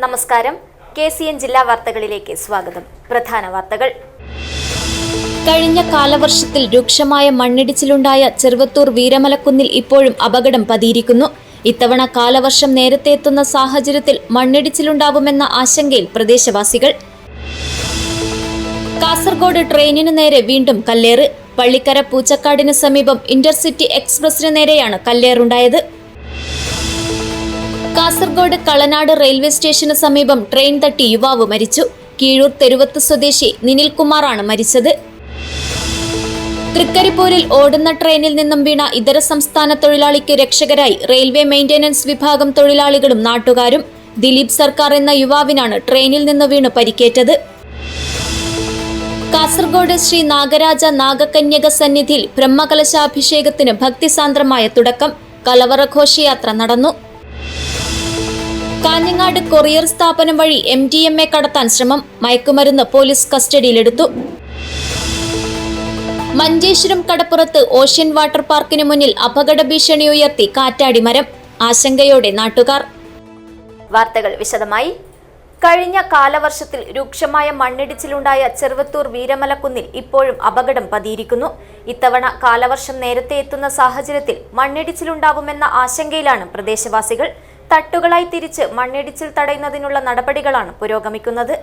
നമസ്കാരം. KCN ജില്ലാ വാർത്തകളിലേക്ക് സ്വാഗതം. പ്രധാന വാർത്തകൾ. കഴിഞ്ഞ കാലവർഷത്തിൽ രൂക്ഷമായ മണ്ണിടിച്ചിലുണ്ടായ ചെറുവത്തൂർ വീരമലക്കുന്നിൽ ഇപ്പോഴും അപകടം പതിയിരിക്കുന്നു. ഇത്തവണ കാലവർഷം നേരത്തെ എത്തുന്ന സാഹചര്യത്തിൽ മണ്ണിടിച്ചിലുണ്ടാവുമെന്ന ആശങ്കയിൽ പ്രദേശവാസികൾ. കാസർഗോഡ് ട്രെയിനിനു നേരെ വീണ്ടും കല്ലേറ്. പള്ളിക്കര പൂച്ചക്കാടിന് സമീപം ഇന്റർസിറ്റി എക്സ്പ്രസിന് നേരെയാണ് കല്ലേറുണ്ടായത്. കാസർഗോഡ് കളനാട് റെയിൽവേ സ്റ്റേഷന് സമീപം ട്രെയിൻ തട്ടി യുവാവ് മരിച്ചു. കീഴൂർ തെരുവത്ത് സ്വദേശി നിനിൽകുമാറാണ് മരിച്ചത്. തൃക്കരിപ്പൂരിൽ ഓടുന്ന ട്രെയിനിൽ നിന്നും വീണ ഇതര സംസ്ഥാന തൊഴിലാളിക്ക് രക്ഷകരായി റെയിൽവേ മെയിന്റനൻസ് വിഭാഗം തൊഴിലാളികളും നാട്ടുകാരും. ദിലീപ് സർക്കാർ എന്ന യുവാവിനാണ് ട്രെയിനിൽ നിന്ന് വീണ് പരിക്കേറ്റത്. കാസർഗോഡ് ശ്രീ നാഗരാജ നാഗകന്യക സന്നിധിയിൽ ബ്രഹ്മകലശാഭിഷേകത്തിന് ഭക്തിസാന്ദ്രമായ തുടക്കം. കലവറ ഘോഷയാത്ര നടന്നു. കാഞ്ഞങ്ങാട് കൊറിയർ സ്ഥാപനം വഴി MDMA കടത്താൻ ശ്രമം. മയക്കുമരുന്ന് പോലീസ് കസ്റ്റഡിയിലെടുത്തു. മഞ്ചേശ്വരം കടപ്പുറത്ത് ഓഷ്യൻ വാട്ടർ പാർക്കിന് മുന്നിൽ അപകട ഭീഷണി ഉയർത്തി കാറ്റാടി മരം. ആശങ്കയോടെ നാട്ടുകാർ. വാർത്തകൾ വിശദമായി. കഴിഞ്ഞ കാലവർഷത്തിൽ രൂക്ഷമായ മണ്ണിടിച്ചിലുണ്ടായ ചെറുവത്തൂർ വീരമലക്കുന്നിൽ ഇപ്പോഴും അപകടം പതിയിരിക്കുന്നു. ഇത്തവണ കാലവർഷം നേരത്തെ എത്തുന്ന സാഹചര്യത്തിൽ മണ്ണിടിച്ചിലുണ്ടാവുമെന്ന ആശങ്കയിലാണ് പ്രദേശവാസികൾ. തട്ടുകളായി തിരിച്ച് മണ്ണിടിച്ചിൽ തടയുന്നതിനുള്ള നടപടികളാണ് പുരോഗമിക്കുന്നത്.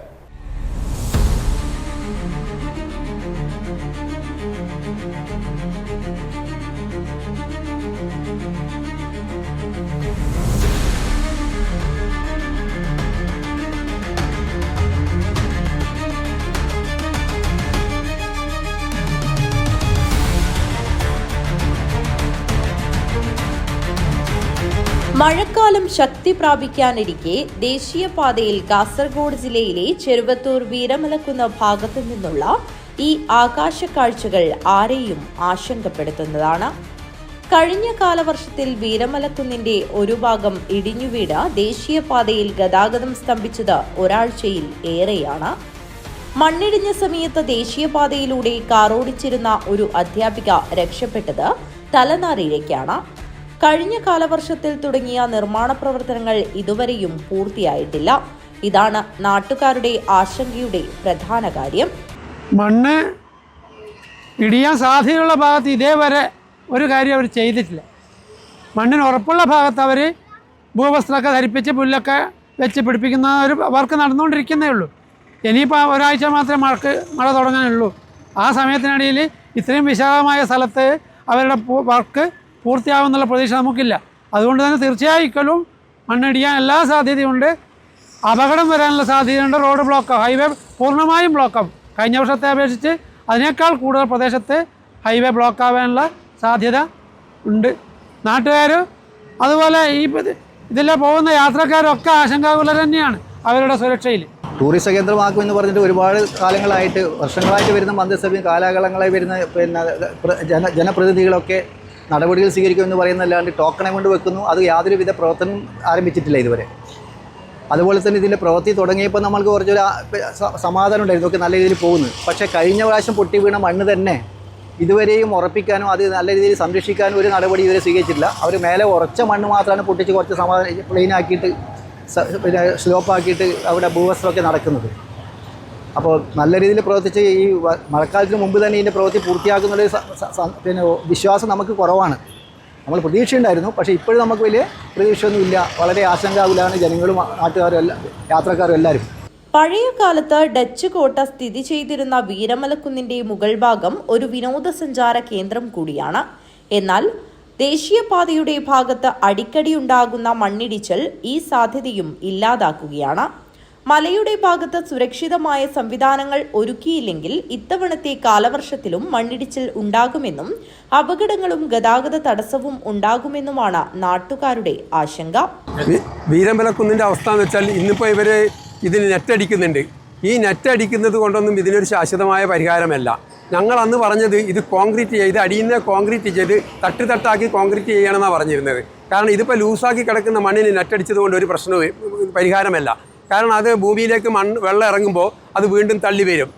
മഴക്കാലം ശക്തി പ്രാപിക്കാനിരിക്കെ ദേശീയപാതയിൽ കാസർഗോഡ് ജില്ലയിലെ ചെറുവത്തൂർ വീരമലക്കുന്ന ഭാഗത്തു നിന്നുള്ള ഈ ആകാശക്കാഴ്ചകൾ ആരെയും ആശങ്കപ്പെടുത്തുന്നതാണ്. കഴിഞ്ഞ കാലവർഷത്തിൽ വീരമലക്കുന്നിന്റെ ഒരു ഭാഗം ഇടിഞ്ഞുവീണ് ദേശീയപാതയിൽ ഗതാഗതം സ്തംഭിച്ചത് ഒരാഴ്ചയിൽ ഏറെയാണ്. മണ്ണിടിഞ്ഞ സമയത്ത് ദേശീയപാതയിലൂടെ കാറോടിച്ചിരുന്ന ഒരു അധ്യാപിക രക്ഷപ്പെട്ടത് തലനാരിഴയ്ക്കാണ്. കഴിഞ്ഞ കാലവർഷത്തിൽ തുടങ്ങിയ നിർമ്മാണ പ്രവർത്തനങ്ങൾ ഇതുവരെയും പൂർത്തിയായിട്ടില്ല. ഇതാണ് നാട്ടുകാരുടെ ആശങ്കയുടെ പ്രധാന കാര്യം. മണ്ണ് ഇടിയാൻ സാധ്യതയുള്ള ഭാഗത്ത് ഇതേവരെ ഒരു കാര്യം അവർ ചെയ്തിട്ടില്ല. മണ്ണിന് ഉറപ്പുള്ള ഭാഗത്ത് അവർ ഭൂവസ്ത്രമൊക്കെ ധരിപ്പിച്ച് പുല്ലൊക്കെ വെച്ച് പിടിപ്പിക്കുന്ന ഒരു വർക്ക് നടന്നുകൊണ്ടിരിക്കുന്നേ ഉള്ളൂ. ഇനിയിപ്പോൾ ഒരാഴ്ച മാത്രമേ മഴ തുടങ്ങാനുള്ളൂ. ആ സമയത്തിനിടയിൽ ഇത്രയും വിശാലമായ സ്ഥലത്ത് അവരുടെ വർക്ക് പൂർത്തിയാവുന്നുള്ള പ്രതീക്ഷ നമുക്കില്ല. അതുകൊണ്ട് തന്നെ തീർച്ചയായും ഇക്കൊല്ലം മണ്ണിടിയാൻ എല്ലാ സാധ്യതയുണ്ട്. അപകടം വരാനുള്ള സാധ്യതയുണ്ട്. റോഡ് ബ്ലോക്കാവും, ഹൈവേ പൂർണ്ണമായും ബ്ലോക്കാവും. കഴിഞ്ഞ വർഷത്തെ അപേക്ഷിച്ച് അതിനേക്കാൾ കൂടുതൽ പ്രദേശത്ത് ഹൈവേ ബ്ലോക്കാവാനുള്ള സാധ്യത ഉണ്ട്. നാട്ടുകാർ അതുപോലെ ഇതിലെ പോകുന്ന യാത്രക്കാരൊക്കെ ആശങ്കാകുലർ തന്നെയാണ് അവരുടെ സുരക്ഷയിൽ. ടൂറിസ്റ്റ് കേന്ദ്രമാക്കുമെന്ന് പറഞ്ഞിട്ട് ഒരുപാട് കാലങ്ങളായിട്ട് വർഷങ്ങളായിട്ട് വരുന്ന മന്ത്രിസഭയും കാലാകാലങ്ങളായി വരുന്ന ജനപ്രതിനിധികളൊക്കെ നടപടികൾ സ്വീകരിക്കുമെന്ന് പറയുന്നതല്ലാണ്ട് ടോക്കണെ കൊണ്ട് വെക്കുന്നു. അത് യാതൊരുവിധ പ്രവർത്തനം ആരംഭിച്ചിട്ടില്ല ഇതുവരെ. അതുപോലെ തന്നെ ഇതിൻ്റെ പ്രവൃത്തി തുടങ്ങിയപ്പോൾ നമ്മൾക്ക് കുറച്ചൊരു സമാധാനം ഉണ്ടായിരുന്നു, ഒക്കെ നല്ല രീതിയിൽ പോകുന്നു. പക്ഷേ കഴിഞ്ഞ പ്രാവശ്യം പൊട്ടി വീണ മണ്ണ് തന്നെ ഇതുവരെയും ഉറപ്പിക്കാനും അത് നല്ല രീതിയിൽ സംരക്ഷിക്കാനും ഒരു നടപടി ഇതുവരെ സ്വീകരിച്ചിട്ടില്ല. അവർ മേലെ ഉറച്ച മണ്ണ് മാത്രമാണ് പൊട്ടിച്ച് കുറച്ച് പ്ലെയിനാക്കിയിട്ട് പിന്നെ സ്ലോപ്പാക്കിയിട്ട് അവിടെ ഭൂവസ്ത്രമൊക്കെ നടക്കുന്നത്. അപ്പോൾ നല്ല രീതിയിൽ പ്രവർത്തിച്ച് ഈ മഴക്കാലത്തിന് മുമ്പ് തന്നെ ഇതിൻ്റെ പ്രവൃത്തി പൂർത്തിയാക്കുന്നൊരു പിന്നെ വിശ്വാസം നമുക്ക് കുറവാണ്. നമ്മൾ പ്രതീക്ഷയുണ്ടായിരുന്നു, പക്ഷേ ഇപ്പോഴും നമുക്ക് വലിയ പ്രതീക്ഷയൊന്നുമില്ല. വളരെ ആശങ്കാകുലാണ് ജനങ്ങളും നാട്ടുകാരും യാത്രക്കാരും എല്ലാവരും. പഴയ കാലത്ത് ഡച്ച് കോട്ട സ്ഥിതി ചെയ്തിരുന്ന വീരമലക്കുന്നിന്റെ മുകൾ ഭാഗം ഒരു വിനോദസഞ്ചാര കേന്ദ്രം കൂടിയാണ്. എന്നാൽ ദേശീയപാതയുടെ ഭാഗത്ത് അടിക്കടി ഉണ്ടാകുന്ന മണ്ണിടിച്ചിൽ ഈ സാധ്യതയും ഇല്ലാതാക്കുകയാണ്. മലയുടെ ഭാഗത്ത് സുരക്ഷിതമായ സംവിധാനങ്ങൾ ഒരുക്കിയില്ലെങ്കിൽ ഇത്തവണത്തെ കാലവർഷത്തിലും മണ്ണിടിച്ചിൽ ഉണ്ടാകുമെന്നും അപകടങ്ങളും ഗതാഗത തടസ്സവും ഉണ്ടാകുമെന്നുമാണ് നാട്ടുകാരുടെ ആശങ്ക. വീരമലക്കുന്നിൻ്റെ അവസ്ഥ എന്ന് വെച്ചാൽ ഇന്നിപ്പോൾ ഇവർ ഇതിന് നെറ്റടിക്കുന്നുണ്ട്. ഈ നെറ്റടിക്കുന്നത് കൊണ്ടൊന്നും ഇതിനൊരു ശാശ്വതമായ പരിഹാരമല്ല. ഞങ്ങൾ അന്ന് പറഞ്ഞത് ഇത് കോൺക്രീറ്റ് ചെയ്ത് അടിയുന്ന കോൺക്രീറ്റ് ചെയ്ത് തട്ടാക്കി കോൺക്രീറ്റ് ചെയ്യണമെന്നാണ് പറഞ്ഞിരുന്നത്. കാരണം ഇതിപ്പോൾ ലൂസാക്കി കിടക്കുന്ന മണ്ണിന് നെറ്റടിച്ചത് കൊണ്ട് ഒരു പ്രശ്നവും പരിഹാരമല്ല. കാരണം അത് ഭൂമിയിലേക്ക് വെള്ളം ഇറങ്ങുമ്പോൾ അത് വീണ്ടും തള്ളി വരും.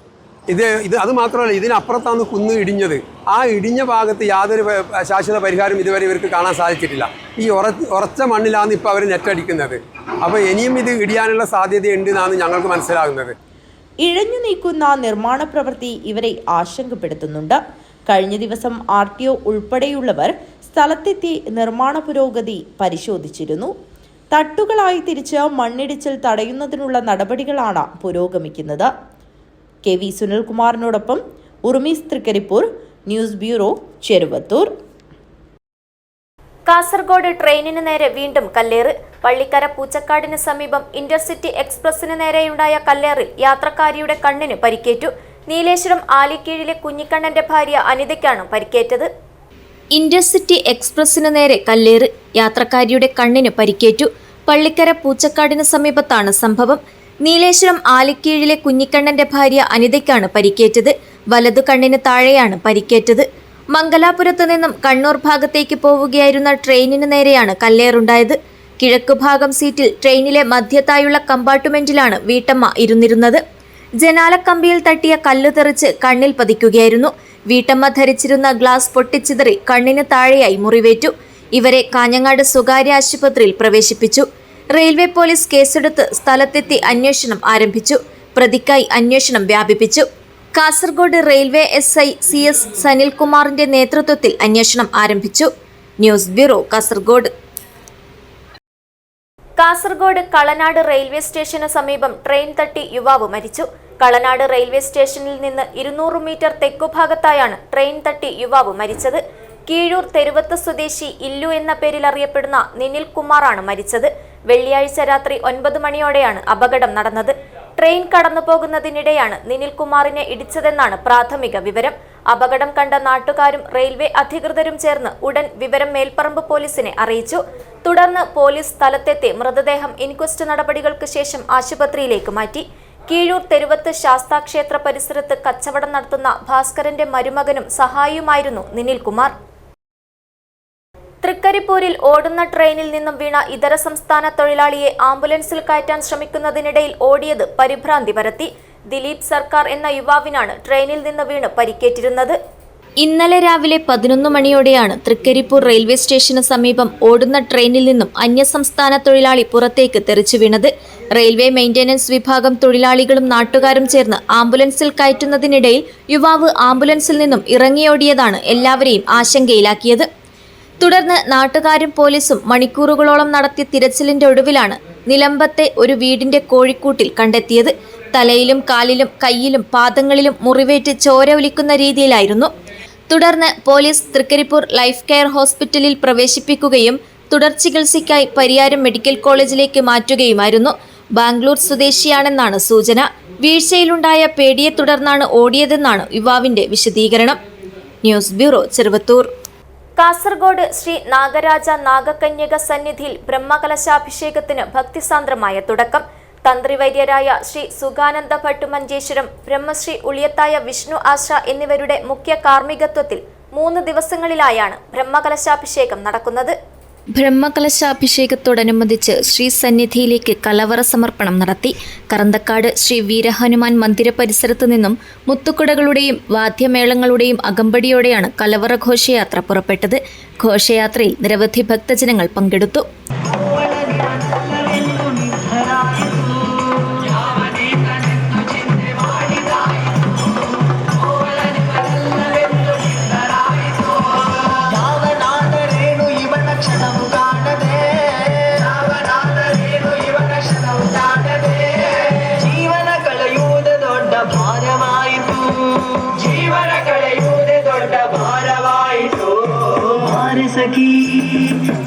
ഇത് അത് മാത്രമല്ല, ഇതിനപ്പുറത്താണ് കുന്ന് ഇടിഞ്ഞത്. ആ ഇടിഞ്ഞ ഭാഗത്ത് യാതൊരു ശാശ്വത പരിഹാരം ഇതുവരെ ഇവർക്ക് കാണാൻ സാധിച്ചിട്ടില്ല. ഈ ഉറച്ച മണ്ണിലാണ് ഇപ്പോൾ അവർ നെറ്റടിക്കുന്നത്. അപ്പോൾ ഇനിയും ഇത് ഇടിയാനുള്ള സാധ്യതയുണ്ട് എന്നാണ് ഞങ്ങൾക്ക് മനസ്സിലാകുന്നത്. ഇഴഞ്ഞു നീക്കുന്ന നിർമ്മാണ പ്രവൃത്തി ഇവരെ ആശങ്കപ്പെടുത്തുന്നുണ്ട്. കഴിഞ്ഞ ദിവസം RTO ഉൾപ്പെടെയുള്ളവർ സ്ഥലത്തെത്തി നിർമ്മാണ പുരോഗതി പരിശോധിച്ചിരുന്നു. തട്ടുകളായി തിരിച്ച് മണ്ണിടിച്ചിൽ തടയുന്നതിനുള്ള നടപടികളാണ് പുരോഗമിക്കുന്നത്. KV സുനിൽകുമാറിനോടൊപ്പം ഉർമീസ് Trikaripur, news bureau, Cheruvathur. Kasaragod ട്രെയിനിന് നേരെ വീണ്ടും കല്ലേറ്. പള്ളിക്കര പൂച്ചക്കാടിന് സമീപം ഇന്റർസിറ്റി എക്സ്പ്രസിന് നേരെയുണ്ടായ കല്ലേറിൽ യാത്രക്കാരിയുടെ കണ്ണിന് പരിക്കേറ്റു. നീലേശ്വരം ആലിക്കീഴിലെ കുഞ്ഞിക്കണ്ണന്റെ ഭാര്യ അനിതയ്ക്കാണ് പരിക്കേറ്റത്. ഇന്റർസിറ്റി എക്സ്പ്രസിന് നേരെ കല്ലേറ്, യാത്രക്കാരിയുടെ കണ്ണിന് പരിക്കേറ്റു. പള്ളിക്കര പൂച്ചക്കാടിന് സമീപത്താണ് സംഭവം. നീലേശ്വരം ആലിക്കീഴിലെ കുഞ്ഞിക്കണ്ണന്റെ ഭാര്യ അനിതയ്ക്കാണ് പരിക്കേറ്റത്. വലതു കണ്ണിന് താഴെയാണ് പരിക്കേറ്റത്. മംഗലാപുരത്ത് നിന്നും കണ്ണൂർ ഭാഗത്തേക്ക് പോവുകയായിരുന്ന ട്രെയിനിന് നേരെയാണ് കല്ലേറുണ്ടായത്. കിഴക്കുഭാഗം സീറ്റിൽ ട്രെയിനിലെ മധ്യത്തായുള്ള കമ്പാർട്ട്മെന്റിലാണ് വീട്ടമ്മ ഇരുന്നിരുന്നത്. ജനാലക്കമ്പിയിൽ തട്ടിയ കല്ല് തെറിച്ച് കണ്ണിൽ പതിക്കുകയായിരുന്നു. വീട്ടമ്മ ധരിച്ചിരുന്ന ഗ്ലാസ് പൊട്ടിച്ചിതറി കണ്ണിന് താഴെയായി മുറിവേറ്റു. ഇവരെ കാഞ്ഞങ്ങാട് സ്വകാര്യ ആശുപത്രിയിൽ പ്രവേശിപ്പിച്ചു. റെയിൽവേ പോലീസ് കേസെടുത്ത് സ്ഥലത്തെത്തി അന്വേഷണം ആരംഭിച്ചു. പ്രതിക്കായി അന്വേഷണം വ്യാപിപ്പിച്ചു. കാസർഗോഡ് റെയിൽവേ SI CS സനിൽകുമാറിന്റെ നേതൃത്വത്തിൽ അന്വേഷണം ആരംഭിച്ചു. News bureau, Kasaragod. Kasaragod Kalanad railway സ്റ്റേഷന് സമീപം ട്രെയിൻ തട്ടി യുവാവ് മരിച്ചു. കളനാട് റെയിൽവേ സ്റ്റേഷനിൽ നിന്ന് 200 മീറ്റർ തെക്കുഭാഗത്തായാണ് ട്രെയിൻ തട്ടി യുവാവ് മരിച്ചത്. കീഴൂർ തെരുവത്ത് സ്വദേശി ഇല്ലു എന്ന പേരിൽ അറിയപ്പെടുന്ന നിനിൽ കുമാറാണ് മരിച്ചത്. വെള്ളിയാഴ്ച രാത്രി 9 മണിയോടെയാണ് അപകടം നടന്നത്. ട്രെയിൻ കടന്നു പോകുന്നതിനിടെയാണ് നിനിൽ കുമാറിനെ ഇടിച്ചതെന്നാണ് പ്രാഥമിക വിവരം. അപകടം കണ്ട നാട്ടുകാരും റെയിൽവേ അധികൃതരും ചേർന്ന് ഉടൻ വിവരം മേൽപ്പറമ്പ് പോലീസിനെ അറിയിച്ചു. തുടർന്ന് പോലീസ് സ്ഥലത്തെത്തി മൃതദേഹം ഇൻക്വസ്റ്റ് നടപടികൾക്ക് ശേഷം ആശുപത്രിയിലേക്ക് മാറ്റി. കീഴൂർ തെരുവത്ത് ശാസ്താക്ഷേത്ര പരിസരത്ത് കച്ചവടം നടത്തുന്ന ഭാസ്കരന്റെ മരുമകനും സഹായിയുമായിരുന്നു നിനിൽ കുമാർ. തൃക്കരിപ്പൂരിൽ ഓടുന്ന ട്രെയിനിൽ നിന്നും വീണ ഇതര സംസ്ഥാന തൊഴിലാളിയെ ആംബുലൻസിൽ കയറ്റാൻ ശ്രമിക്കുന്നതിനിടയിൽ ഓടിയത് പരിഭ്രാന്തി പരത്തി. ദിലീപ് സർക്കാർ എന്ന യുവാവിനാണ് ട്രെയിനിൽ നിന്ന് വീണ് പരിക്കേറ്റിരുന്നത്. ഇന്നലെ രാവിലെ 11 മണിയോടെയാണ് തൃക്കരിപ്പൂർ റെയിൽവേ സ്റ്റേഷന് സമീപം ഓടുന്ന ട്രെയിനിൽ നിന്നും അന്യസംസ്ഥാന തൊഴിലാളി പുറത്തേക്ക് തെറിച്ചു വീണത്. റെയിൽവേ മെയിന്റനൻസ് വിഭാഗം തൊഴിലാളികളും നാട്ടുകാരും ചേർന്ന് ആംബുലൻസിൽ കയറ്റുന്നതിനിടയിൽ യുവാവ് ആംബുലൻസിൽ നിന്നും ഇറങ്ങിയോടിയതാണ് എല്ലാവരെയും ആശങ്കയിലാക്കിയത്. തുടർന്ന് നാട്ടുകാരും പോലീസും മണിക്കൂറുകളോളം നടത്തിയ തിരച്ചിലിന്റെ ഒടുവിലാണ് നിലമ്പത്തെ ഒരു വീടിന്റെ കോഴിക്കൂട്ടിൽ കണ്ടെത്തിയത്. തലയിലും കാലിലും കൈയിലും പാദങ്ങളിലും മുറിവേറ്റ് ചോര ഒലിക്കുന്ന രീതിയിലായിരുന്നു. തുടർന്ന് പോലീസ് തൃക്കരിപ്പൂർ ലൈഫ് കെയർ ഹോസ്പിറ്റലിൽ പ്രവേശിപ്പിക്കുകയും തുടർ ചികിത്സയ്ക്കായി പരിയാരം മെഡിക്കൽ കോളേജിലേക്ക് മാറ്റുകയുമായിരുന്നു. ബാംഗ്ലൂർ സ്വദേശിയാണെന്നാണ് സൂചന. വീഴ്ചയിലുണ്ടായ പേടിയെ തുടർന്നാണ് ഓടിയതെന്നാണ് യുവാവിന്റെ വിശദീകരണം. News bureau, Cheruvathur. കാസർഗോഡ് ശ്രീ നാഗരാജ നാഗകന്യക സന്നിധിയിൽ ബ്രഹ്മകലശാഭിഷേകത്തിന് ഭക്തിസാന്ദ്രമായ തുടക്കം. തന്ത്രിവൈദ്യരായ ശ്രീ സുഖാനന്ദ ഭട്ട് മഞ്ചേശ്വരം, ബ്രഹ്മശ്രീ ഉളിയത്തായ വിഷ്ണു ആശ എന്നിവരുടെ മുഖ്യ കാർമ്മികത്വത്തിൽ 3 ദിവസങ്ങളിലായാണ് ബ്രഹ്മകലശാഭിഷേകം നടക്കുന്നത്. ബ്രഹ്മകലശാഭിഷേകത്തോടനുബന്ധിച്ച് ശ്രീ സന്നിധിയിലേക്ക് കലവറ സമർപ്പണം നടത്തി. കറന്തക്കാട് ശ്രീ വീരഹനുമാൻ മന്ദിര പരിസരത്തു നിന്നും മുത്തുക്കുടകളുടെയും വാദ്യമേളങ്ങളുടെയും അകമ്പടിയോടെയാണ് കലവറ ഘോഷയാത്ര പുറപ്പെട്ടത്. ഘോഷയാത്രയിൽ നിരവധി ഭക്തജനങ്ങൾ പങ്കെടുത്തു.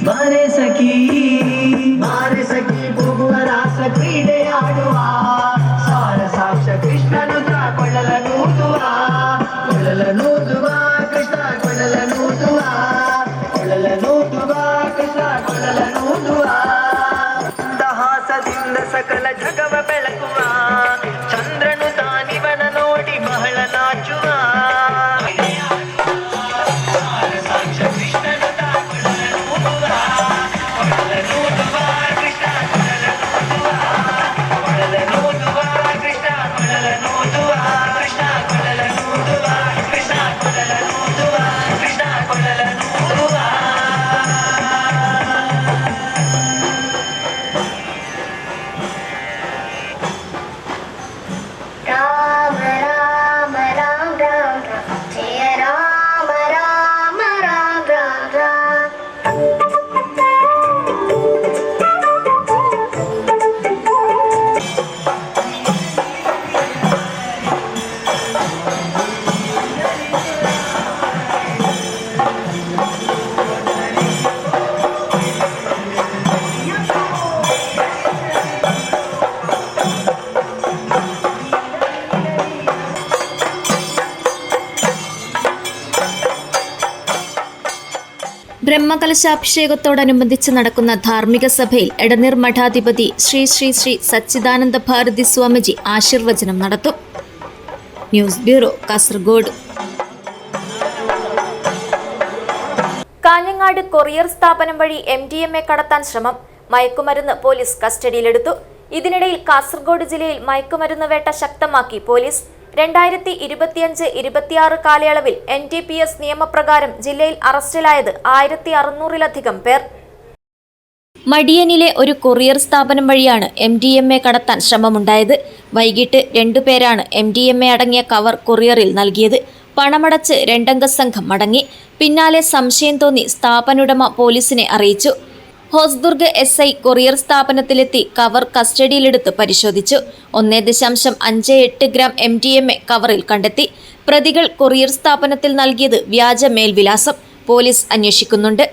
ಬಾರೆ ಸಖಿ ಭುವರಾಸ ಕ್ರೀಡೆ ಆಡುವ ಸಾರ ಸಾಕ್ಷ ಕೃಷ್ಣನು ಕೊಳ್ಳಲನೂದುವ ಕೃಷ್ಣ ಕೊಳ್ಳಲನೂದುವ ಕೃಷ್ಣ ಕೊಳ್ಳಲನೂದುವ ಹಾಸದಿಂದ ಸಕಲ ಜಗವ ಬೆಳಗುವ ಚಂದ್ರನು ತಾನಿವನ ನೋಡಿ ಬಹಳ ನಾಚುವ ಕೃಷ್ಣ ബ്രഹ്മകലശാഭിഷേകത്തോടനുബന്ധിച്ച് നടക്കുന്ന ധാർമ്മിക സഭയിൽ എടനീർ മഠാധിപതി ശ്രീ ശ്രീ ശ്രീ സച്ചിദാനന്ദ ഭാരതി സ്വാമിജി ആശീർവചനം നടത്തും. News bureau, Kasaragod. Kanhangad courier സ്ഥാപനം വഴി MDMA കടത്താൻ ശ്രമം. മയക്കുമരുന്ന് പോലീസ് കസ്റ്റഡിയിലെടുത്തു. ഇതിനിടയിൽ കാസർഗോഡ് ജില്ലയിൽ മയക്കുമരുന്ന് വേട്ട ശക്തമാക്കി പോലീസ്. 2025-26 കാലയളവിൽ NDPS നിയമപ്രകാരം ജില്ലയിൽ അറസ്റ്റിലായത് 1600-ലധികം പേർ. മടിയനിലെ ഒരു കൊറിയർ സ്ഥാപനം വഴിയാണ് MDMA കടത്താൻ ശ്രമമുണ്ടായത്. വൈകിട്ട് 2 പേരാണ് MDMA അടങ്ങിയ കവർ കൊറിയറിൽ നൽകിയത്. പണമടച്ച് 2-അംഗ സംഘം മടങ്ങി. പിന്നാലെ സംശയം തോന്നി സ്ഥാപനുടമ പോലീസിനെ അറിയിച്ചു. ഹോസ്ദുർഗ് SI കൊറിയർ സ്ഥാപനത്തിലെത്തി കവർ കസ്റ്റഡിയിലെടുത്ത് പരിശോധിച്ചു. 1.58 ഗ്രാം MDMA കവറിൽ കണ്ടെത്തി. പ്രതികൾ കൊറിയർ സ്ഥാപനത്തിൽ നൽകിയത് വ്യാജ മേൽവിലാസം. പോലീസ് അന്വേഷിക്കുന്നുണ്ട്.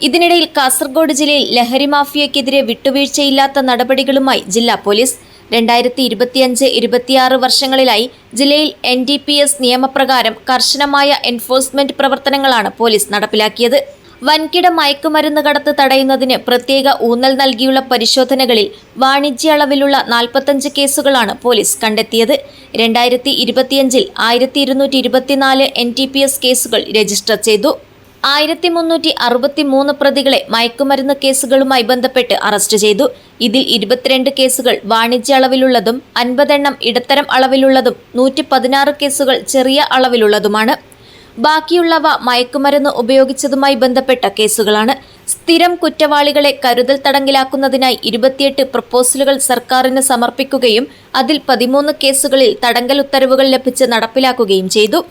ഇതിനിടയിൽ കാസർഗോഡ് ജില്ലയിൽ ലഹരി മാഫിയയ്ക്കെതിരെ വിട്ടുവീഴ്ചയില്ലാത്ത നടപടികളുമായി ജില്ലാ പോലീസ്. 2025-26 വർഷങ്ങളിലായി ജില്ലയിൽ NDPS നിയമപ്രകാരം കർശനമായ എൻഫോഴ്സ്മെന്റ് പ്രവർത്തനങ്ങളാണ് പോലീസ് നടപ്പിലാക്കിയത്. വൻകിട മയക്കുമരുന്ന് കടത്ത് തടയുന്നതിന് പ്രത്യേക ഊന്നൽ നൽകിയുള്ള പരിശോധനകളിൽ വാണിജ്യ അളവിലുള്ള 45 കേസുകളാണ് പോലീസ് കണ്ടെത്തിയത്. 2025-ൽ 1224 NDPS കേസുകൾ രജിസ്റ്റർ ചെയ്തു. 1363 പ്രതികളെ മയക്കുമരുന്ന് കേസുകളുമായി ബന്ധപ്പെട്ട് അറസ്റ്റ് ചെയ്തു. ഇതിൽ 22 കേസുകൾ വാണിജ്യ അളവിലുള്ളതും 50 എണ്ണം ഇടത്തരം അളവിലുള്ളതും 116 കേസുകൾ ചെറിയ അളവിലുള്ളതുമാണ്. ബാക്കിയുള്ളവ മയക്കുമരുന്ന് ഉപയോഗിച്ചതുമായി ബന്ധപ്പെട്ട കേസുകളാണ്. സ്ഥിരം കുറ്റവാളികളെ കരുതൽ തടങ്കിലാക്കുന്നതിനായി 28 പ്രപ്പോസലുകൾ സർക്കാരിന് സമർപ്പിക്കുകയും അതിൽ 13 കേസുകളിൽ തടങ്കൽ ഉത്തരവുകൾ ലഭിച്ച് നടപ്പിലാക്കുകയും ചെയ്തു.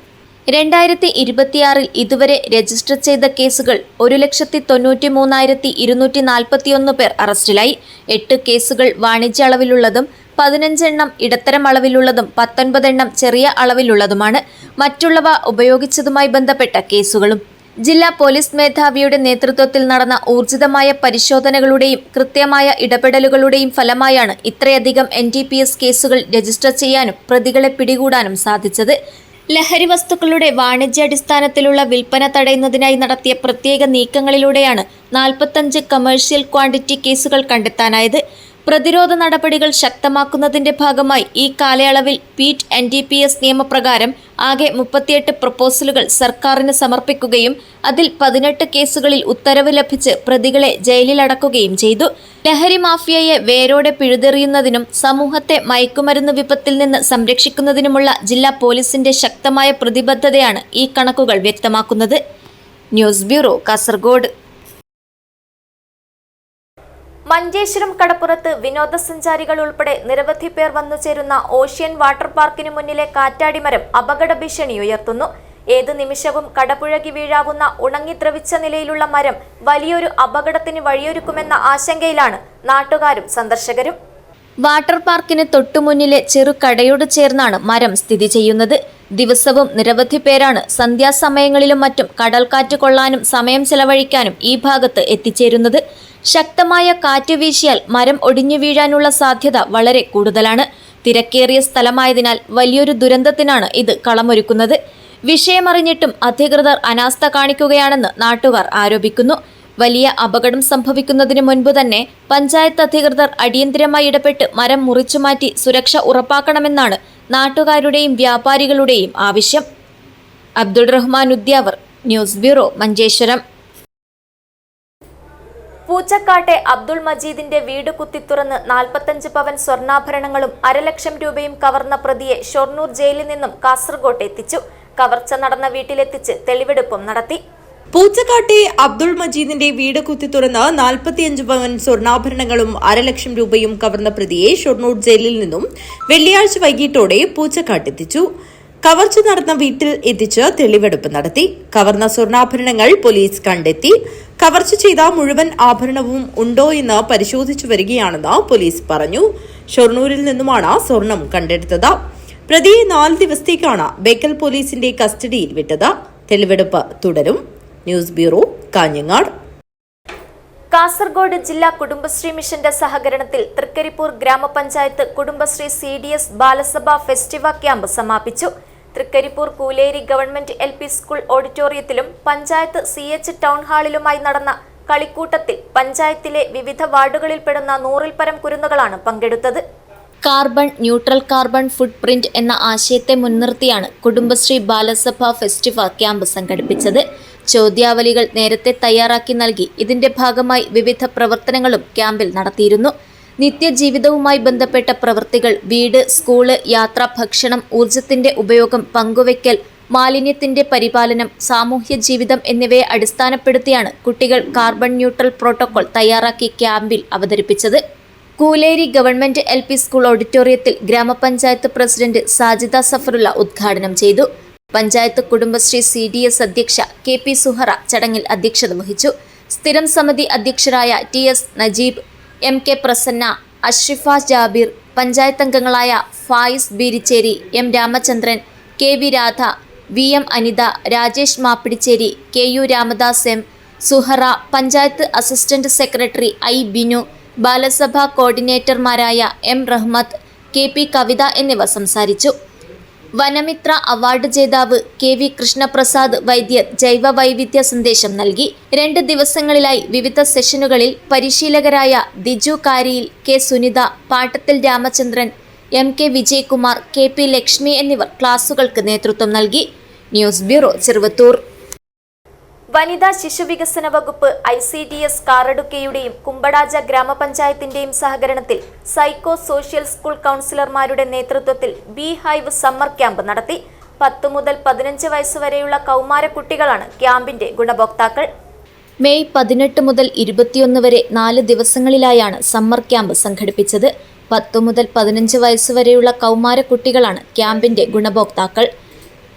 2026-ൽ ഇതുവരെ രജിസ്റ്റർ ചെയ്ത കേസുകൾ 1,93,241 പേർ അറസ്റ്റിലായി. 8 കേസുകൾ വാണിജ്യ അളവിലുള്ളതും 15 എണ്ണം ഇടത്തരം അളവിലുള്ളതും 19 എണ്ണം ചെറിയ അളവിലുള്ളതുമാണ്. മറ്റുള്ളവ ഉപയോഗിച്ചതുമായി ബന്ധപ്പെട്ട കേസുകളും. ജില്ലാ പോലീസ് മേധാവിയുടെ നേതൃത്വത്തിൽ നടന്ന ഊർജിതമായ പരിശോധനകളുടെയും കൃത്യമായ ഇടപെടലുകളുടെയും ഫലമായാണ് ഇത്രയധികം NDPS കേസുകൾ രജിസ്റ്റർ ചെയ്യാനും പ്രതികളെ പിടികൂടാനും സാധിച്ചത്. ലഹരി വസ്തുക്കളുടെ വാണിജ്യാടിസ്ഥാനത്തിലുള്ള വിൽപ്പന തടയുന്നതിനായി നടത്തിയ പ്രത്യേക നീക്കങ്ങളിലൂടെയാണ് 45 കമേഴ്ഷ്യൽ ക്വാണ്ടിറ്റി കേസുകൾ കണ്ടെത്താനായത്. പ്രതിരോധ നടപടികൾ ശക്തമാക്കുന്നതിന്റെ ഭാഗമായി ഈ കാലയളവിൽ പീറ്റ് NDPS നിയമപ്രകാരം ആകെ 38 പ്രപ്പോസലുകൾ സർക്കാരിന് സമർപ്പിക്കുകയും അതിൽ 18 കേസുകളിൽ ഉത്തരവ് ലഭിച്ച് പ്രതികളെ ജയിലിലടക്കുകയും ചെയ്തു. ലഹരി മാഫിയയെ വേരോടെ പിഴുതെറിയുന്നതിനും സമൂഹത്തെ മയക്കുമരുന്ന് വിപത്തിൽ നിന്ന് സംരക്ഷിക്കുന്നതിനുമുള്ള ജില്ലാ പോലീസിന്റെ ശക്തമായ പ്രതിബദ്ധതയാണ് ഈ കണക്കുകൾ വ്യക്തമാക്കുന്നത്. News bureau, Kasaragod. മഞ്ചേശ്വരം കടപ്പുറത്ത് വിനോദസഞ്ചാരികൾ ഉൾപ്പെടെ നിരവധി പേർ വന്നുചേരുന്ന ഓഷ്യൻ വാട്ടർ പാർക്കിന് മുന്നിലെ കാറ്റാടിമരം അപകട ഭീഷണി ഉയർത്തുന്നു. ഏത് നിമിഷവും കടപുഴകി വീഴാവുന്ന ഉണങ്ങിദ്രവിച്ച നിലയിലുള്ള മരം വലിയൊരു അപകടത്തിന് വഴിയൊരുക്കുമെന്ന ആശങ്കയിലാണ് നാട്ടുകാരും സന്ദർശകരും. വാട്ടർ പാർക്കിന് തൊട്ടുമുന്നിലെ ചെറു കടയോട് ചേർന്നാണ് മരം സ്ഥിതി ചെയ്യുന്നത്. ദിവസവും നിരവധി പേരാണ് സന്ധ്യാസമയങ്ങളിലും മറ്റും കടൽക്കാറ്റ് കൊള്ളാനും സമയം ചെലവഴിക്കാനും ഈ ഭാഗത്ത് എത്തിച്ചേരുന്നത്. ശക്തമായ കാറ്റ് വീശിയാൽ മരം ഒടിഞ്ഞു വീഴാനുള്ള സാധ്യത വളരെ കൂടുതലാണ്. തിരക്കേറിയ സ്ഥലമായതിനാൽ വലിയൊരു ദുരന്തത്തിനാണ് ഇത് കളമൊരുക്കുന്നത്. വിഷയമറിഞ്ഞിട്ടും അധികൃതർ അനാസ്ഥ കാണിക്കുകയാണെന്ന് നാട്ടുകാർ ആരോപിക്കുന്നു. വലിയ അപകടം സംഭവിക്കുന്നതിന് മുൻപ് തന്നെ പഞ്ചായത്ത് അധികൃതർ അടിയന്തരമായി ഇടപെട്ട് മരം മുറിച്ചുമാറ്റി സുരക്ഷ ഉറപ്പാക്കണമെന്നാണ് നാട്ടുകാരുടെയും വ്യാപാരികളുടെയും ആവശ്യം. Abdul Rahman Udyavar, news bureau, Manjeshwaram. പൂച്ചക്കാട്ടെ അബ്ദുൾ മജീദിന്റെ വീട് കുത്തിത്തുറന്ന് 45 പവൻ സ്വർണ്ണാഭരണങ്ങളും 1.5 ലക്ഷം രൂപയും കവർന്ന പ്രതിയെ ഷൊർണൂർ ജയിലിൽ നിന്നും കാസർഗോട്ട് എത്തിച്ചു. കവർച്ച നടന്ന വീട്ടിലെത്തിച്ച് തെളിവെടുപ്പും നടത്തി. പൂച്ചക്കാട്ടെ അബ്ദുൾ മജീദിന്റെ വീട് കുത്തിത്തുറന്ന് 45 പവൻ സ്വർണ്ണാഭരണങ്ങളും 1.5 ലക്ഷം രൂപയും കവർന്ന പ്രതിയെ ഷൊർണൂർ ജയിലിൽ നിന്നും വെള്ളിയാഴ്ച വൈകിട്ടോടെ പൂച്ചക്കാട്ടെത്തിച്ചു. കവർച്ച നടന്ന വീട്ടിൽ എത്തിച്ച് തെളിവെടുപ്പ് നടത്തി. കവർന്ന സ്വർണ്ണാഭരണങ്ങൾ പോലീസ് കണ്ടെത്തി. കവർച്ച ചെയ്ത മുഴുവൻ ആഭരണവും ഉണ്ടോ എന്ന് പരിശോധിച്ചു വരികയാണെന്ന് പോലീസ് പറഞ്ഞു. ഷൊർണൂരിൽ നിന്നുമാണ് സ്വർണം കണ്ടെടുത്തത്. പ്രതിയെ 4 ദിവസത്തേക്കാണ് ബേക്കൽ പോലീസിന്റെ കസ്റ്റഡിയിൽ വിട്ടത്. തെളിവെടുപ്പ് തുടരും. News bureau, Kanhangad. കാസർഗോഡ് ജില്ലാ കുടുംബശ്രീ മിഷന്റെ സഹകരണത്തിൽ തൃക്കരിപ്പൂർ ഗ്രാമപഞ്ചായത്ത് Kudumbashree CDS Balasabha festive camp സമാപിച്ചു. Trikaripur Kooleri government LP school ഓഡിറ്റോറിയത്തിലും പഞ്ചായത്ത് CH ടൗൺ ഹാളിലുമായി നടന്ന കളിക്കൂട്ടത്തിൽ പഞ്ചായത്തിലെ വിവിധ വാർഡുകളിൽപ്പെടുന്ന 100-ൽ പരം കുരുന്നുകളാണ് പങ്കെടുത്തത്. Carbon neutral carbon footprint എന്ന ആശയത്തെ മുൻനിർത്തിയാണ് കുടുംബശ്രീ ബാലസഭ ഫെസ്റ്റിവൽ ക്യാമ്പ് സംഘടിപ്പിച്ചത്. ചോദ്യാവലികൾ നേരത്തെ തയ്യാറാക്കി നൽകി ഇതിന്റെ ഭാഗമായി വിവിധ പ്രവർത്തനങ്ങളും ക്യാമ്പിൽ നടത്തിയിരുന്നു. നിത്യജീവിതവുമായി ബന്ധപ്പെട്ട പ്രവൃത്തികൾ, വീട്, സ്കൂള്, യാത്ര, ഭക്ഷണം, ഊർജത്തിന്റെ ഉപയോഗം, പങ്കുവയ്ക്കൽ, മാലിന്യത്തിന്റെ പരിപാലനം, സാമൂഹ്യ ജീവിതം എന്നിവയെ അടിസ്ഥാനപ്പെടുത്തിയാണ് കുട്ടികൾ കാർബൺ ന്യൂട്രൽ പ്രോട്ടോകോൾ തയ്യാറാക്കി ക്യാമ്പിൽ അവതരിപ്പിച്ചത്. കൂലേരി ഗവൺമെന്റ് LP സ്കൂൾ ഓഡിറ്റോറിയത്തിൽ ഗ്രാമപഞ്ചായത്ത് പ്രസിഡന്റ് സാജിദ സഫറുള്ള ഉദ്ഘാടനം ചെയ്തു. പഞ്ചായത്ത് കുടുംബശ്രീ CDS അധ്യക്ഷ KP സുഹറ ചടങ്ങിൽ അധ്യക്ഷത വഹിച്ചു. സ്ഥിരം സമിതി അധ്യക്ഷരായ TS നജീബ്, MK പ്രസന്ന, അഷ്രിഫ ജാബിർ, പഞ്ചായത്ത് അംഗങ്ങളായ Fayis Beericheri, M Ramachandran, KV Radha, VM Anitha, Rajesh Mappidicheri, KU Ramadas M, Suhara, panchayat assistant secretary I Binu, Balasabha കോർഡിനേറ്റർമാരായ M റഹ്മത്ത്, KP കവിത എന്നിവർ സംസാരിച്ചു. വനമിത്ര അവാർഡ് ജേതാവ് KV കൃഷ്ണപ്രസാദ് വൈദ്യർ ജൈവ വൈവിധ്യ സന്ദേശം നൽകി. 2 ദിവസങ്ങളിലായി വിവിധ സെഷനുകളിൽ പരിശീലകരായ ദിജു കാരിയിൽ, K സുനിത, പാട്ടത്തിൽ രാമചന്ദ്രൻ, MK വിജയകുമാർ, KP ലക്ഷ്മി എന്നിവർ ക്ലാസുകൾക്ക് നേതൃത്വം നൽകി. News bureau, Cheruvathur. വനിതാ ശിശുവികസന വകുപ്പ് ICDS കാറടുക്കയുടെയും Kumbadaje ഗ്രാമപഞ്ചായത്തിന്റെയും സഹകരണത്തിൽ psycho social school കൗൺസിലർമാരുടെ നേതൃത്വത്തിൽ ബീഹൈവ് സമ്മർ ക്യാമ്പ് നടത്തി. 10 മുതൽ 15 വയസ്സ് വരെയുള്ള കൗമാര കുട്ടികളാണ് ക്യാമ്പിന്റെ ഗുണഭോക്താക്കൾ. മെയ് 18 മുതൽ 21 വരെ 4 ദിവസങ്ങളിലായാണ് സമ്മർ ക്യാമ്പ് സംഘടിപ്പിച്ചത്. 10 മുതൽ 15 വയസ്സ് വരെയുള്ള കൗമാര കുട്ടികളാണ് ക്യാമ്പിന്റെ ഗുണഭോക്താക്കൾ.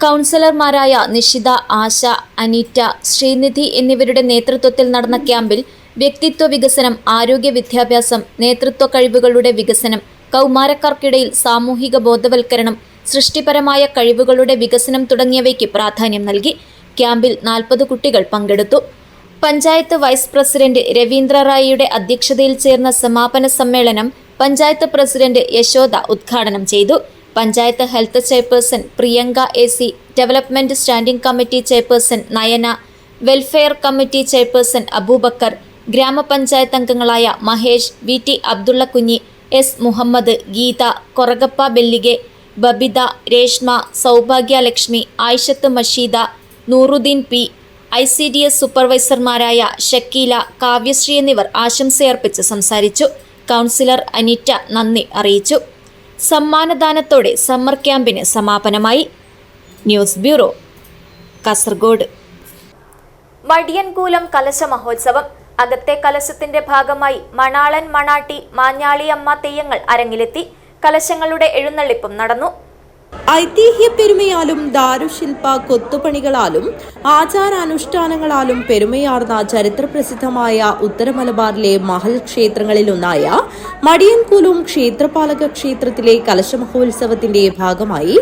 കൗൺസിലർമാരായ നിഷിത, ആശ, അനീറ്റ, ശ്രീനിധി എന്നിവരുടെ നേതൃത്വത്തിൽ നടന്ന ക്യാമ്പിൽ വ്യക്തിത്വ വികസനം, ആരോഗ്യ വിദ്യാഭ്യാസം, നേതൃത്വ കഴിവുകളുടെ വികസനം, കൗമാരക്കാർക്കിടയിൽ സാമൂഹിക ബോധവൽക്കരണം, സൃഷ്ടിപരമായ കഴിവുകളുടെ വികസനം തുടങ്ങിയവയ്ക്ക് പ്രാധാന്യം നൽകി. ക്യാമ്പിൽ 40 കുട്ടികൾ പങ്കെടുത്തു. പഞ്ചായത്ത് വൈസ് പ്രസിഡന്റ് രവീന്ദ്ര റായിയുടെ അധ്യക്ഷതയിൽ ചേർന്ന സമാപന സമ്മേളനം പഞ്ചായത്ത് പ്രസിഡന്റ് യശോദ ഉദ്ഘാടനം ചെയ്തു. Panchayat health chairperson Priyanka AC, development standing committee chairperson Nayana, welfare committee chairperson Abubakar, ഗ്രാമപഞ്ചായത്ത് അംഗങ്ങളായ മഹേഷ്, VT അബ്ദുള്ള കുഞ്ഞി, S Muhammad, Geetha, കൊറഗപ്പ ബെല്ലിഗെ, Babita, Reshma, Sowbhagya Lakshmi, Ayishath മഷീദ, Nooruddeen P, ICDS സൂപ്പർവൈസർമാരായ Shakeela, Kavyasree എന്നിവർ ആശംസയർപ്പിച്ച് സംസാരിച്ചു. കൗൺസിലർ അനിറ്റ നന്ദി അറിയിച്ചു. സമ്മാനദാനത്തോടെ സമ്മർ ക്യാമ്പിന് സമാപനമായി. News bureau, Kasaragod. മടിയൻകൂലം കലശ മഹോത്സവം. അകത്തെ കലശത്തിന്റെ ഭാഗമായി മണാളൻ, മണാട്ടി, മാഞ്ഞാളിയമ്മ തെയ്യങ്ങൾ അരങ്ങിലെത്തി. കലശങ്ങളുടെ എഴുന്നള്ളിപ്പും നടന്നു. ഐതിഹ്യ പെരുമയാലും ദാരുശില്പ കൊത്തുപണികളാലും ആചാരാനുഷ്ഠാനങ്ങളാലും പെരുമയാർന്ന ചരിത്രപ്രസിദ്ധമായ ഉത്തര മലബാറിലെ മഹൽ ക്ഷേത്രങ്ങളിലൊന്നായ മടിയൻകൂലം ക്ഷേത്രപാലക ക്ഷേത്രത്തിലെ കലശമഹോത്സവത്തിന്റെ ഭാഗമായി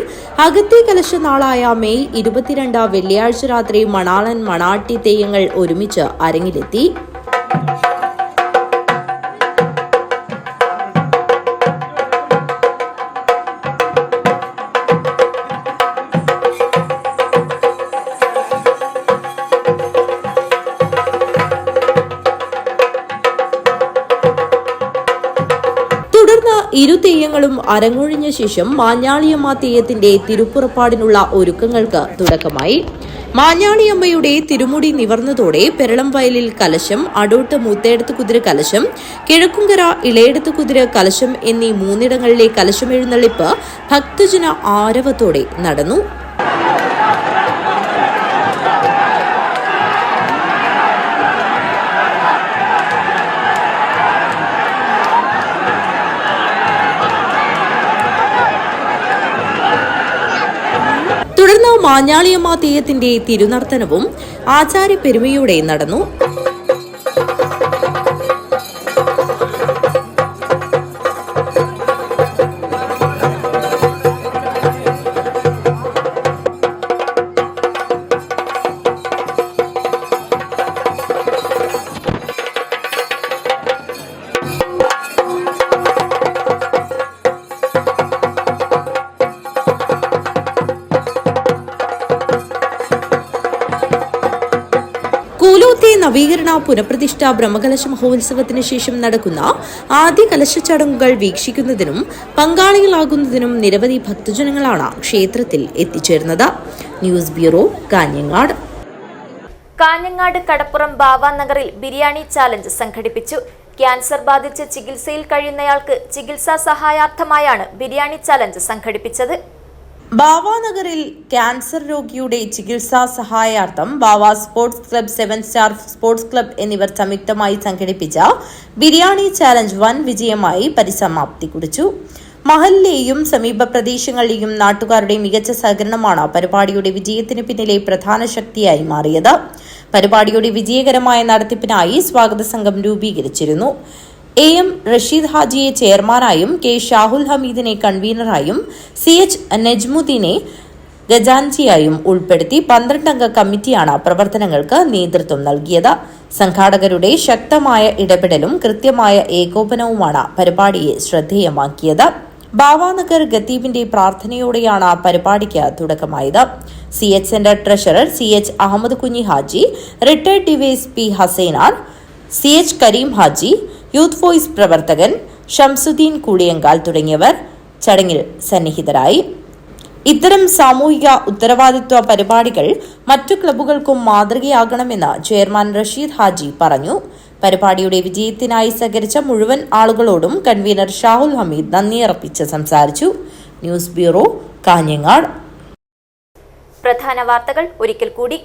അകത്തെ കലശ നാളായ മെയ് 22 വെള്ളിയാഴ്ച രാത്രി മണാളൻ, മണാട്ടി തെയ്യങ്ങൾ ഒരുമിച്ച് അരങ്ങിലെത്തി. ഇരു തെയ്യങ്ങളും അരങ്ങൊഴിഞ്ഞ ശേഷം മാഞ്ഞാളിയമ്മ തെയ്യത്തിന്റെ തിരുപ്പുറപ്പാടിനുള്ള ഒരുക്കങ്ങൾക്ക് തുടക്കമായി. മാഞ്ഞാളിയമ്മയുടെ തിരുമുടി നിവർന്നതോടെ പെരളം വയലിൽ കലശം, അടോട്ട് മൂത്തേടത്ത് കുതിര കലശം, കിഴക്കുംകര ഇളയെടുത്ത് കുതിര കലശം എന്നീ 3 കലശമെഴുന്നള്ളിപ്പ് ഭക്തജന ആരവത്തോടെ നടന്നു. തുടർന്ന് മാഞ്ഞാളിയമ്മ തെയ്യത്തിന്റെ തിരുനർത്തനവും ആചാരപ്പെരുമയോടെ നടന്നു. നവീകരണ പുനഃപ്രതിഷ്ഠ ബ്രഹ്മകലശ മഹോത്സവത്തിന് ശേഷം നടക്കുന്ന ആദ്യ കലശ ചടങ്ങുകൾ വീക്ഷിക്കുന്നതിനും പങ്കാളികളാകുന്നതിനും നിരവധി ഭക്തജനങ്ങളാണ് ക്ഷേത്രത്തിൽ എത്തിച്ചേർന്നത്. News bureau, Kanhangad. കാഞ്ഞങ്ങാട് കടപ്പുറം ബാവ നഗറിൽ ബിരിയാണി ചാലഞ്ച് സംഘടിപ്പിച്ചു. ക്യാൻസർ ബാധിച്ച് ചികിത്സയിൽ കഴിയുന്നയാൾക്ക് ചികിത്സാ സഹായാർത്ഥമായാണ് ബിരിയാണി ചാലഞ്ച് സംഘടിപ്പിച്ചത്. ബാവാനഗറിൽ ക്യാൻസർ രോഗിയുടെ ചികിത്സാ സഹായാർത്ഥം Bava sports club, 7 star sports club എന്നിവർ സംയുക്തമായി സംഘടിപ്പിച്ച ബിരിയാണി ചാലഞ്ച് വൻ വിജയമായി പരിസമാപ്തി കുറിച്ചു. മഹലിലെയും സമീപ പ്രദേശങ്ങളിലെയും നാട്ടുകാരുടെ മികച്ച സഹകരണമാണ് പരിപാടിയുടെ വിജയത്തിന് പിന്നിലെ പ്രധാന ശക്തിയായി മാറിയത്. പരിപാടിയുടെ വിജയകരമായ നടത്തിപ്പിനായി സ്വാഗത സംഘം രൂപീകരിച്ചിരുന്നു. AM റഷീദ് ഹാജിയെ ചെയർമാനായും കെ ഷാഹുൽ ഹമീദിനെ കൺവീനറായും CH നജ്മുദ്ദീനെ ഖജാൻജിയായും ഉൾപ്പെടുത്തി 12-അംഗ കമ്മിറ്റിയാണ് പ്രവർത്തനങ്ങൾക്ക് നേതൃത്വം നൽകിയത്. സംഘാടകരുടെ ശക്തമായ ഇടപെടലും കൃത്യമായ ഏകോപനവുമാണ് പരിപാടിയെ ശ്രദ്ധേയമാക്കിയത്. ബാവാനഗർ ഖത്തീബിന്റെ പ്രാർത്ഥനയോടെയാണ് പരിപാടിക്ക് തുടക്കമായത്. CH centre treasurer CH Ahammed Kunhi Haji, retired DYSP Hasainar, CH Kareem Haji, youth voice പ്രവർത്തകൻ ഷംസുദ്ദീൻ കൂടിയങ്കാൽ തുടങ്ങിയവർ ചടങ്ങിൽ സന്നിഹിതരായി. ഇത്തരം സാമൂഹിക ഉത്തരവാദിത്വ പരിപാടികൾ മറ്റു ക്ലബ്ബുകൾക്കും മാതൃകയാകണമെന്ന് ചെയർമാൻ റഷീദ് ഹാജി പറഞ്ഞു. പരിപാടിയുടെ വിജയത്തിനായി സഹകരിച്ച മുഴുവൻ ആളുകളോടും കൺവീനർ ഷാഹുൽ ഹമീദ് നന്ദി അർപ്പിച്ച് സംസാരിച്ചു. News bureau, Kanhangad. പ്രധാന വാർത്തകൾ ഒരിക്കൽ കൂടി.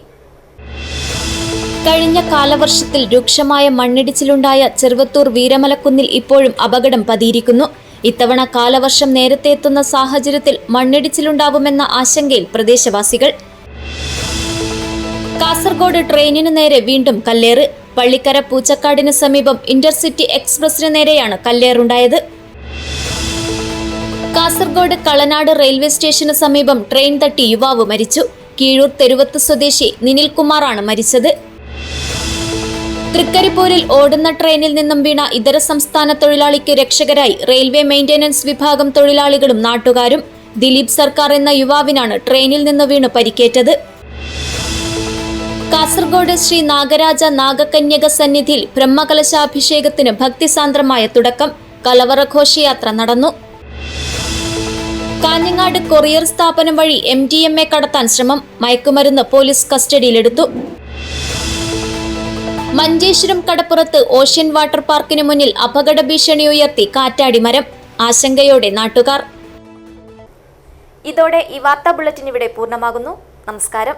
കഴിഞ്ഞ കാലവർഷത്തിൽ രൂക്ഷമായ മണ്ണിടിച്ചിലുണ്ടായ ചെറുവത്തൂർ വീരമലക്കുന്നിൽ ഇപ്പോഴും അപകടം പതിയിരിക്കുന്നു. ഇത്തവണ കാലവർഷം നേരത്തെ എത്തുന്ന സാഹചര്യത്തിൽ മണ്ണിടിച്ചിലുണ്ടാവുമെന്ന ആശങ്കയിൽ പ്രദേശവാസികൾ. കാസർഗോഡ് ട്രെയിനിന് നേരെ വീണ്ടും കല്ലേറ്. പള്ളിക്കര പൂച്ചക്കാടിന് സമീപം ഇന്റർസിറ്റി എക്സ്പ്രസിന് നേരെയാണ് കല്ലേറുണ്ടായത്. കാസർഗോഡ് കളനാട് റെയിൽവേ സ്റ്റേഷന് സമീപം ട്രെയിൻ തട്ടി യുവാവ് മരിച്ചു. കീഴൂർ തെരുവത്ത് സ്വദേശി നിനിൽകുമാറാണ് മരിച്ചത്. തൃക്കരിപ്പൂരിൽ ഓടുന്ന ട്രെയിനിൽ നിന്നും വീണ ഇതര സംസ്ഥാന തൊഴിലാളിക്ക് രക്ഷകരായി റെയിൽവേ മെയിന്റനൻസ് വിഭാഗം തൊഴിലാളികളും നാട്ടുകാരും. ദിലീപ് സർക്കാർ എന്ന യുവാവിനാണ് ട്രെയിനിൽ നിന്ന് വീണ് പരിക്കേറ്റത്. കാസർഗോഡ് ശ്രീ നാഗരാജ നാഗകന്യക സന്നിധിയിൽ ബ്രഹ്മകലശാഭിഷേകത്തിന് ഭക്തിസാന്ദ്രമായ തുടക്കം. കലവറ ഘോഷയാത്ര നടന്നു. കാഞ്ഞങ്ങാട് കൊറിയർ സ്ഥാപനം വഴി MDMA കടത്താൻ ശ്രമം. മയക്കുമരുന്ന് പോലീസ് കസ്റ്റഡിയിലെടുത്തു. മഞ്ചേശ്വരം കടപ്പുറത്ത് ഓഷ്യൻ വാട്ടർ പാർക്കിന് മുന്നിൽ അപകട ഭീഷണി ഉയർത്തി കാറ്റാടി മരം. ആശങ്കയോടെ നാട്ടുകാർ. ഇതോടെ ഈ വാർത്താ ബുള്ളറ്റിൻ ഇവിടെ പൂർണ്ണമാകുന്നു. നമസ്കാരം.